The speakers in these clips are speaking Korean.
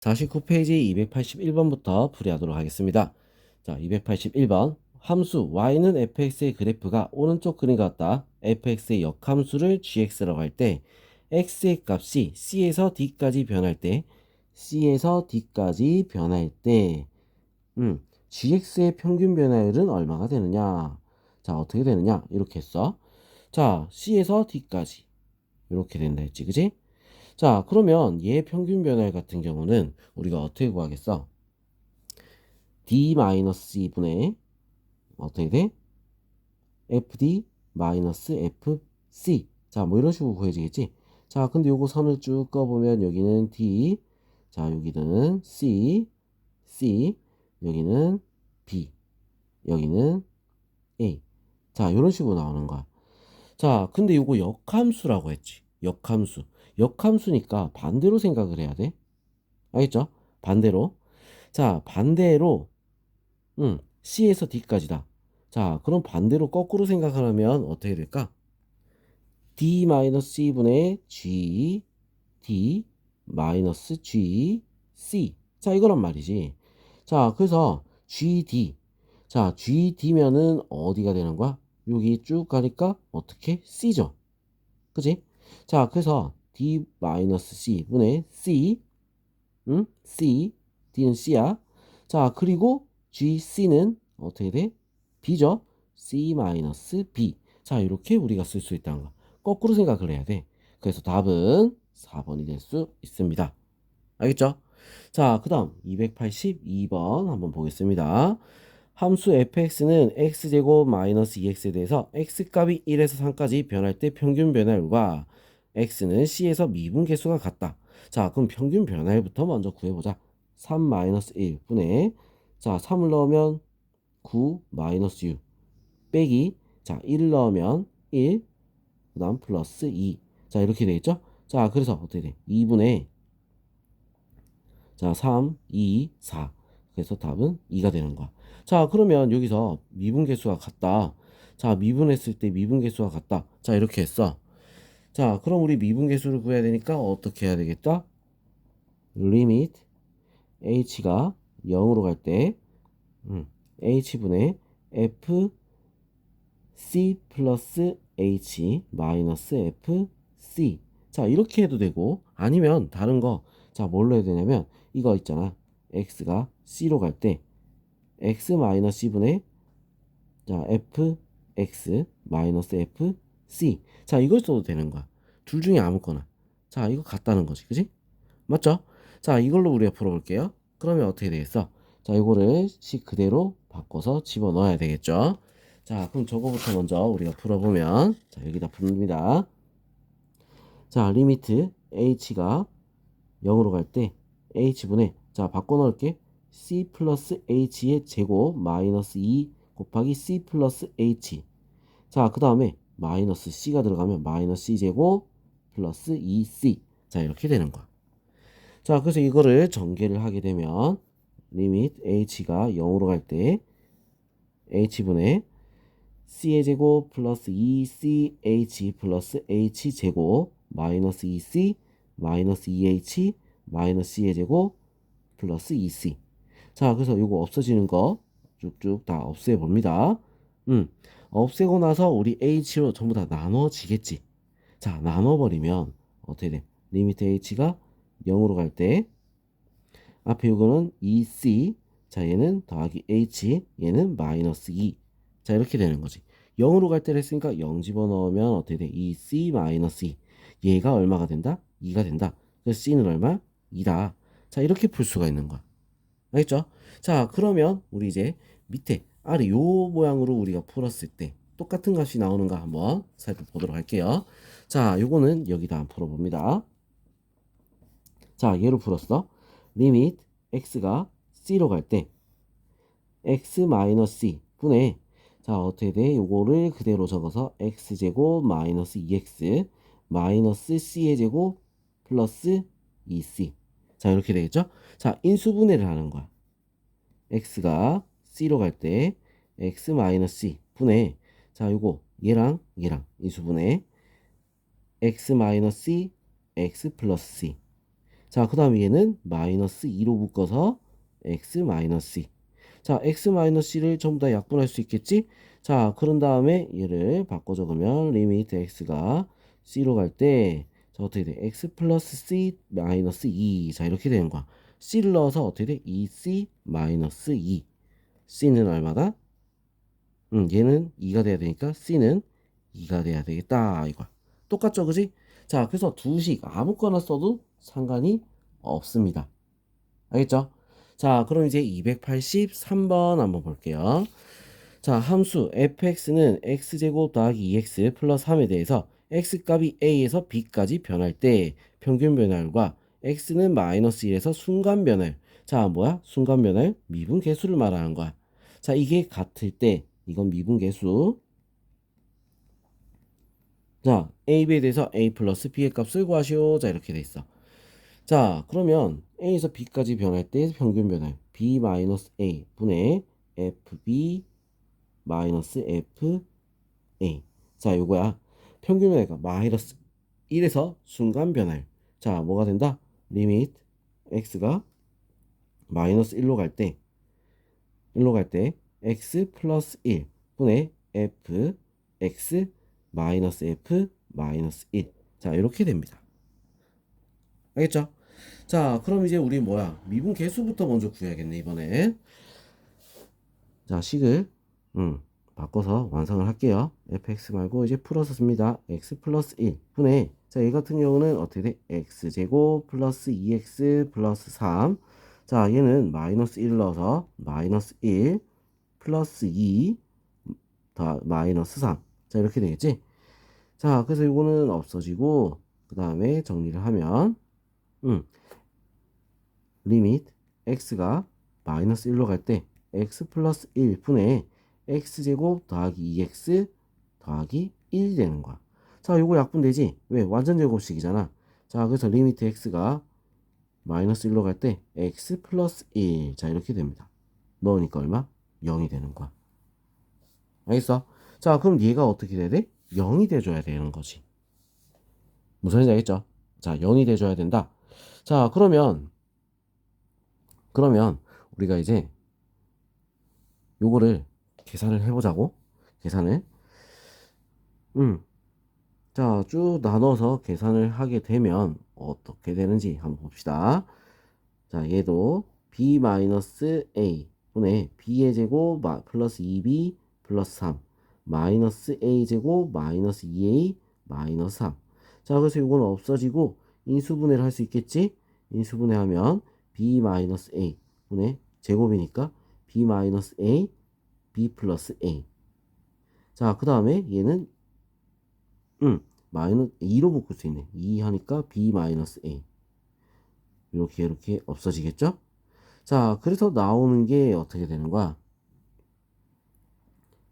49페이지 281번부터 풀이하도록 하겠습니다. 자, 281번. 함수 y는 fx의 그래프가 오른쪽 그림과 같다. fx의 역함수를 gx라고 할 때 x의 값이 c에서 d까지 변할 때 gx의 평균 변화율은 얼마가 되느냐? 자, 어떻게 되느냐? 이렇게 했어. 자, c에서 d까지 이렇게 된다 했지, 그지? 자, 그러면 얘 평균 변화율 같은 경우는 우리가 어떻게 구하겠어? D-2분의 어떻게 돼? FD-FC. 자, 뭐 이런 식으로 구해지겠지? 자, 근데 요거 선을 쭉 꺼보면 여기는 D, 자, 여기는 C, 여기는 B, 여기는 A. 자, 이런 식으로 나오는 거야. 자, 근데 요거 역함수라고 했지. 역함수. 역함수니까 반대로 생각을 해야 돼. 알겠죠? 반대로. 자, 반대로 C에서 D까지다. 자, 그럼 반대로 거꾸로 생각하면 어떻게 될까? D-C분의 G, D-G, C. 자, 이거란 말이지. 자, 그래서 GD. 자, GD면은 어디가 되는 거야? 여기 쭉 가니까 어떻게? C죠. 그지? 자, 그래서 D-C분의 C, C, D는 C야. 자, 그리고 GC는 어떻게 돼? B죠? C-B. 자, 이렇게 우리가 쓸 수 있다는 거. 거꾸로 생각을 해야 돼. 그래서 답은 4번이 될 수 있습니다. 알겠죠? 자, 그 다음 282번 한번 보겠습니다. 함수 fx는 x제곱 마이너스 2x에 대해서 x값이 1에서 3까지 변할 때 평균 변화율과 x는 c에서 미분계수가 같다. 자, 그럼 평균 변화율부터 먼저 구해보자. 3 마이너스 1분의, 자, 3을 넣으면 9 마이너스 6 빼기, 자, 1을 넣으면 1, 그 다음 플러스 2. 자, 이렇게 되겠죠? 자, 그래서 어떻게 돼? 2분의, 자, 3, 2, 4. 그래서 답은 2가 되는 거야. 자, 그러면 여기서 미분계수가 같다. 자, 미분했을 때 미분계수가 같다. 자, 이렇게 했어. 자, 그럼 우리 미분계수를 구해야 되니까 어떻게 해야 되겠다? 리밋 h가 0으로 갈 때 h분의 f c 플러스 h 마이너스 f c. 자, 이렇게 해도 되고 아니면 다른 거, 자, 뭘로 해야 되냐면 이거 있잖아. x가 c로 갈 때 x 마이너스 c분의, 자, fx 마이너스 fc. 자, 이걸 써도 되는 거야. 둘 중에 아무거나. 자, 이거 같다는 거지, 그지? 맞죠? 자, 이걸로 우리가 풀어볼게요. 그러면 어떻게 되겠어? 자, 이거를 식 그대로 바꿔서 집어넣어야 되겠죠? 자, 그럼 저거부터 먼저 우리가 풀어보면, 자, 여기다 풉니다. 자, 리미트 h가 0으로 갈 때 h분의, 자, 바꿔 넣을게. c 플러스 h의 제곱 마이너스 2 곱하기 c 플러스 h. 자, 그 다음에 마이너스 c가 들어가면 마이너스 c 제곱 플러스 2c. 자, 이렇게 되는 거야. 자, 그래서 이거를 전개를 하게 되면 리밋 h가 0으로 갈 때 h분의 c의 제곱 플러스 2ch 플러스 h 제곱 마이너스 2c 마이너스 2h 마이너스 c의 제곱 플러스 2c. 자, 그래서 이거 없어지는 거 쭉쭉 다 없애 봅니다. 없애고 나서 우리 h로 전부 다 나눠지겠지. 자, 나눠버리면 어떻게 돼? 리미트 h가 0으로 갈 때 앞에 이거는 2c, 자, 얘는 더하기 h, 얘는 마이너스 2. 자, 이렇게 되는 거지. 0으로 갈 때를 했으니까 0 집어넣으면 어떻게 돼? 2c 마이너스 2. 얘가 얼마가 된다? 2가 된다. 그래서 c는 얼마? 2다. 자, 이렇게 풀 수가 있는 거야. 알겠죠? 자, 그러면 우리 이제 밑에 아래 요 모양으로 우리가 풀었을 때 똑같은 값이 나오는가 한번 살펴보도록 할게요. 자, 요거는 여기다 한번 풀어봅니다. 자, 얘로 풀었어. 리밋 x가 c로 갈 때 x 마이너스 c 분의, 자, 어떻게 돼? 요거를 그대로 적어서 x제곱 마이너스 2x 마이너스 c의 제곱 플러스 2c. 자, 이렇게 되겠죠? 자, 인수분해를 하는 거야. x가 c로 갈 때 x 마이너스 c 분의, 자, 요거 얘랑 얘랑 인수분해 x 마이너스 c x 플러스 c. 자, 그 다음에 얘는 마이너스 2로 묶어서 x 마이너스 2. 자, x 마이너스 2를 전부 다 약분할 수 있겠지? 자, 그런 다음에 얘를 바꿔 적으면 리미트 x가 c로 갈 때, 자, 어떻게 돼? x 플러스 c 마이너스 2. 자, 이렇게 되는 거야. c를 넣어서 어떻게 돼? 2c 마이너스 2. c는 얼마다? 얘는 2가 돼야 되니까 c는 2가 돼야 되겠다. 이거야. 똑같죠, 그지? 자, 그래서 두식 아무거나 써도 상관이 없습니다. 알겠죠? 자, 그럼 이제 283번 한번 볼게요. 자, 함수 fx는 x제곱 더하기 2x 플러스 3에 대해서 x값이 a에서 b까지 변할 때 평균 변화율과 x는 마이너스 1에서 순간 변화율. 자, 뭐야? 순간 변화율 미분 계수를 말하는 거야. 자, 이게 같을 때 이건 미분 계수. 자, a, b에 대해서 a 플러스 b의 값을 구하시오. 자, 이렇게 돼 있어. 자, 그러면 A에서 B까지 변할 때 평균 변화율 B 마이너스 A 분의 FB 마이너스 FA. 자, 요거야. 평균 변화가 마이너스 1에서 순간 변화율. 자, 뭐가 된다? 리미트 X가 마이너스 1로 갈 때 X 플러스 1 분의 F X 마이너스 F 마이너스 1. 자, 이렇게 됩니다. 알겠죠? 자, 그럼 이제 우리 뭐야? 미분 계수부터 먼저 구해야겠네, 이번에. 자, 식을 바꿔서 완성을 할게요. fx 말고 이제 풀어서 씁니다. x 플러스 1 분의, 자, 얘 같은 경우는 어떻게 돼? x제곱 플러스 2x 플러스 3. 자, 얘는 마이너스 1 넣어서 마이너스 1 플러스 2 더 마이너스 3. 자, 이렇게 되겠지? 자, 그래서 이거는 없어지고 그 다음에 정리를 하면 리미트 x가 마이너스 1로 갈 때 x 플러스 1 분의 x제곱 더하기 2x 더하기 1이 되는 거야. 자, 요거 약분되지? 왜? 완전 제곱식이잖아. 자, 그래서 리미트 x가 마이너스 1로 갈 때 x 플러스 1. 자, 이렇게 됩니다. 넣으니까 얼마? 0이 되는 거야. 알겠어? 자, 그럼 얘가 어떻게 돼야 돼? 0이 돼줘야 되는 거지. 무슨 말인지 알겠죠? 자, 0이 돼줘야 된다. 자, 그러면 우리가 이제 요거를 계산을 해보자고. 계산을. 자, 쭉 나눠서 계산을 하게 되면 어떻게 되는지 한번 봅시다. 자, 얘도 b-a 분의 b의 제곱 플러스 2b 플러스 3 마이너스 a 제곱 마이너스 2a 마이너스 3. 자, 그래서 이거는 없어지고 인수분해를 할 수 있겠지? 인수분해하면 b-a 분의 제곱이니까 b-a b 플러스 a. 자, 그 다음에 얘는 마이너스 2로 묶을 수 있네. 2 하니까 b 마이너스 a. 이렇게 없어지겠죠? 자, 그래서 나오는 게 어떻게 되는 거야?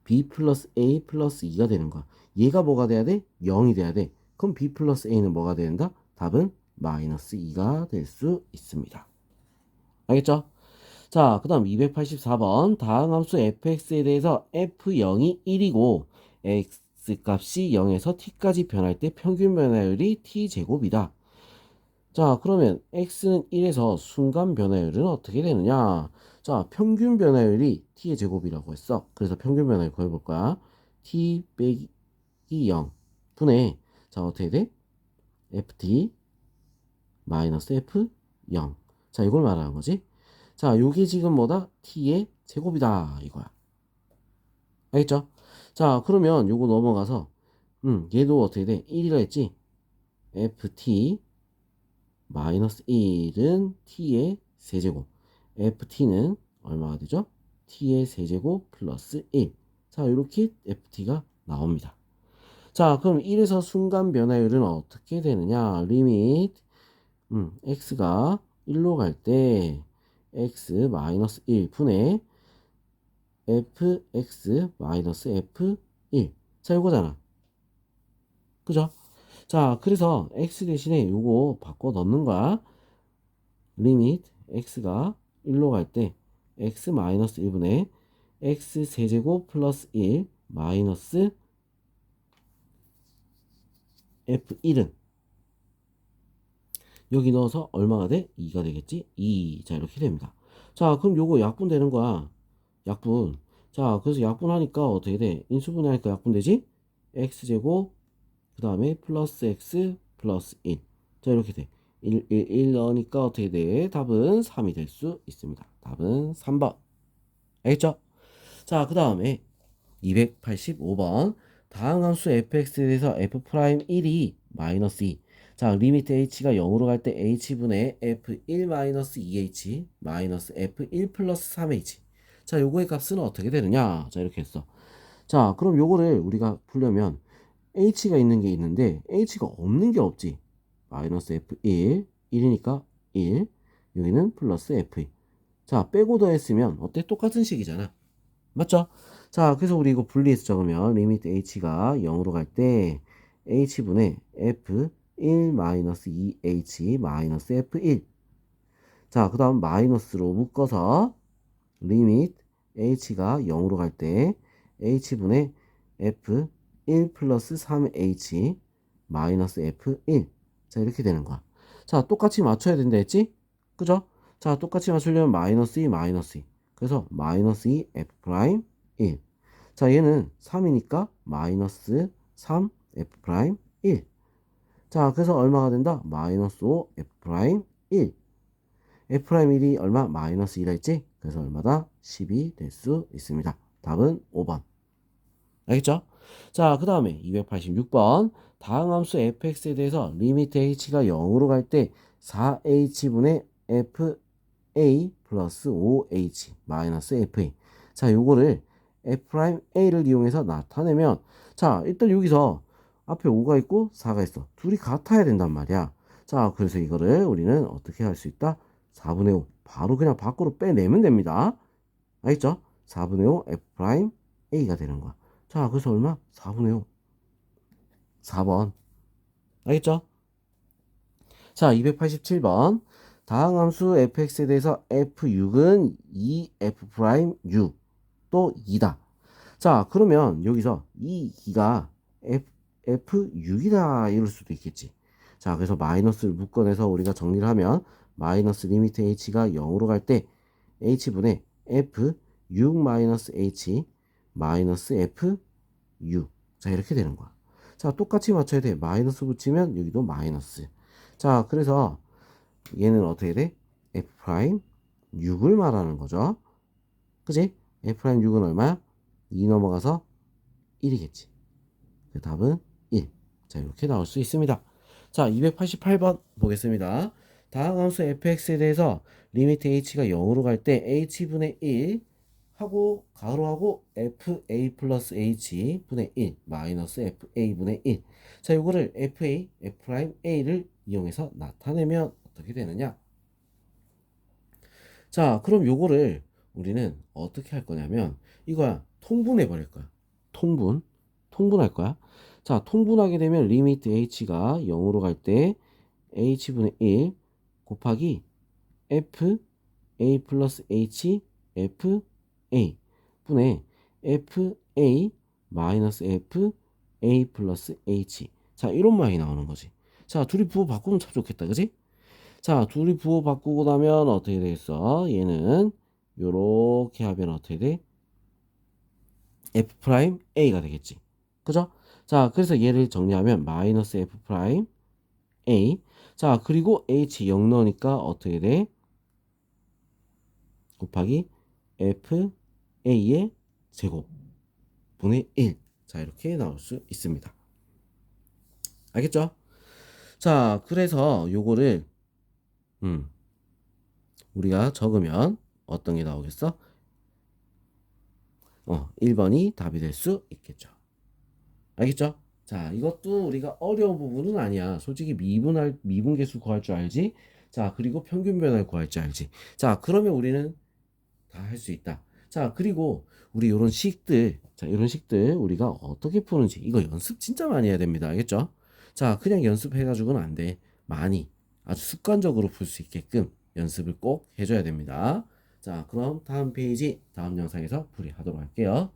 b 플러스 a 플러스 2가 되는 거야. 얘가 뭐가 돼야 돼? 0이 돼야 돼. 그럼 b 플러스 a는 뭐가 된다? 답은 마이너스 2가 될 수 있습니다. 알겠죠? 자, 그 다음 284번. 다음 함수 fx에 대해서 f0이 1이고 x값이 0에서 t까지 변할 때 평균 변화율이 t제곱이다. 자, 그러면 x는 1에서 순간 변화율은 어떻게 되느냐? 자, 평균 변화율이 t의 제곱이라고 했어. 그래서 평균 변화율 구해볼 거야. t 빼기 0 분의, 자, 어떻게 돼? ft 마이너스 f0. 자, 이걸 말하는 거지. 자, 요게 지금 뭐다? t의 제곱이다. 이거야. 알겠죠? 자, 그러면 요거 넘어가서, 얘도 어떻게 돼? 1이라 했지? ft 마이너스 1은 t의 세제곱. ft는 얼마가 되죠? t의 세제곱 플러스 1. 자, 이렇게 ft가 나옵니다. 자, 그럼 1에서 순간 변화율은 어떻게 되느냐? 리미트 x가 1로 갈 때 x 마이너스 1 분의 fx 마이너스 f1. 자, 이거잖아. 그죠? 자, 그래서 x 대신에 요거 바꿔 넣는 거야. 리미트 x가 1로 갈 때 x 마이너스 1분의 x 세제곱 플러스 1 마이너스 f1은 여기 넣어서 얼마가 돼? 2가 되겠지? 2. 자, 이렇게 됩니다. 자, 그럼 요거 약분 되는 거야. 약분. 자, 그래서 약분하니까 어떻게 돼? 인수분해하니까 약분되지? x제곱, 그 다음에 플러스 x 플러스 1. 자, 이렇게 돼. 1 넣으니까 어떻게 돼? 답은 3이 될 수 있습니다. 답은 3번. 알겠죠? 자, 그 다음에 285번. 다음 함수 fx에 대해서 f'1이 마이너스 2. 자, 리미트 h가 0으로 갈 때 h분의 f1 마이너스 2h 마이너스 f1 플러스 3h. 자, 요거의 값은 어떻게 되느냐? 자, 이렇게 했어. 자, 그럼 요거를 우리가 풀려면 h가 있는 게 있는데 h가 없는 게 없지. 마이너스 f1, 1이니까 1. 여기는 플러스 f2. 자, 빼고 더했으면 어때? 똑같은 식이잖아. 맞죠? 자, 그래서 우리 이거 분리해서 적으면 리미트 h가 0으로 갈 때 h분의 f1 마이너스 2h 마이너스 f1. 자, 그 다음 마이너스로 묶어서 리미트 h가 0으로 갈 때 h분의 f1 플러스 3h 마이너스 f1. 자, 이렇게 되는 거야. 자, 똑같이 맞춰야 된다 했지? 그죠? 자, 똑같이 맞추려면 마이너스 2 마이너스 2. 그래서 마이너스 2 f 프라임 1. 자, 얘는 3이니까 마이너스 3 f 프라임 1. 자, 그래서 얼마가 된다? 마이너스 5 f 프라임 1. f 프라임 1이 얼마? 마이너스 2라 했지? 그래서 얼마다? 10이 될 수 있습니다. 답은 5번. 알겠죠? 자, 그 다음에 286번. 다음 함수 fx에 대해서 리미트 h가 0으로 갈 때 4h분의 fa 플러스 5h 마이너스 fa. 자, 요거를 f'a를 이용해서 나타내면, 자, 일단 여기서 앞에 5가 있고 4가 있어. 둘이 같아야 된단 말이야. 자, 그래서 이거를 우리는 어떻게 할 수 있다? 4분의 5. 바로 그냥 밖으로 빼내면 됩니다. 알겠죠? 4분의 5 f'a가 되는 거야. 자, 그래서 얼마? 4분의 5. 4번. 알겠죠? 자, 287번. 다음 함수 fx에 대해서 f6은 2f'6 또 2다. 자, 그러면 여기서 이 2가 f6이다 이럴 수도 있겠지. 자, 그래서 마이너스를 묶어내서 우리가 정리를 하면 마이너스 리미트 h가 0으로 갈 때 h분의 f6 마이너스 h 마이너스 f6. 자, 이렇게 되는 거야. 자, 똑같이 맞춰야 돼. 마이너스 붙이면 여기도 마이너스. 자, 그래서 얘는 어떻게 돼? f'6을 말하는 거죠. 그지? f'6은 얼마야? 2 넘어가서 1이겠지. 그 답은 1. 자, 이렇게 나올 수 있습니다. 자, 288번 보겠습니다. 다음 함수 fx에 대해서 리미트 h가 0으로 갈 때 h분의 1 하고 가로하고 fa 플러스 h 분의 1 마이너스 fa 분의 1. 자, 요거를 fa, f'a를 이용해서 나타내면 어떻게 되느냐? 자, 그럼 요거를 우리는 어떻게 할 거냐면 이거야. 통분해 버릴 거야. 통분할 거야. 자, 통분하게 되면 리미트 h가 0으로 갈 때 h분의 1 곱하기 f a 플러스 h f a 분의 f a 마이너스 f a 플러스 h. 자, 이런 모양이 나오는 거지. 자, 둘이 부호 바꾸면 참 좋겠다. 그지? 자, 둘이 부호 바꾸고 나면 어떻게 되겠어? 얘는 요렇게 하면 어떻게 돼? f 프라임 a가 되겠지. 그죠? 자, 그래서 얘를 정리하면 마이너스 f 프라임 a. 자, 그리고 h 0 넣으니까 어떻게 돼? 곱하기 f a의 제곱 분의 1. 자, 이렇게 나올 수 있습니다. 알겠죠? 자, 그래서 요거를 우리가 적으면 어떤 게 나오겠어? 1번이 답이 될 수 있겠죠. 알겠죠? 자, 이것도 우리가 어려운 부분은 아니야. 솔직히 미분계수 구할 줄 알지? 자, 그리고 평균 변화를 구할 줄 알지? 자, 그러면 우리는 다 할 수 있다. 자, 그리고 우리 요런 식들, 자, 이런 식들 우리가 어떻게 푸는지 이거 연습 진짜 많이 해야 됩니다. 알겠죠? 자, 그냥 연습해가지고는 안 돼. 많이 아주 습관적으로 풀 수 있게끔 연습을 꼭 해줘야 됩니다. 자, 그럼 다음 페이지, 다음 영상에서 풀이하도록 할게요.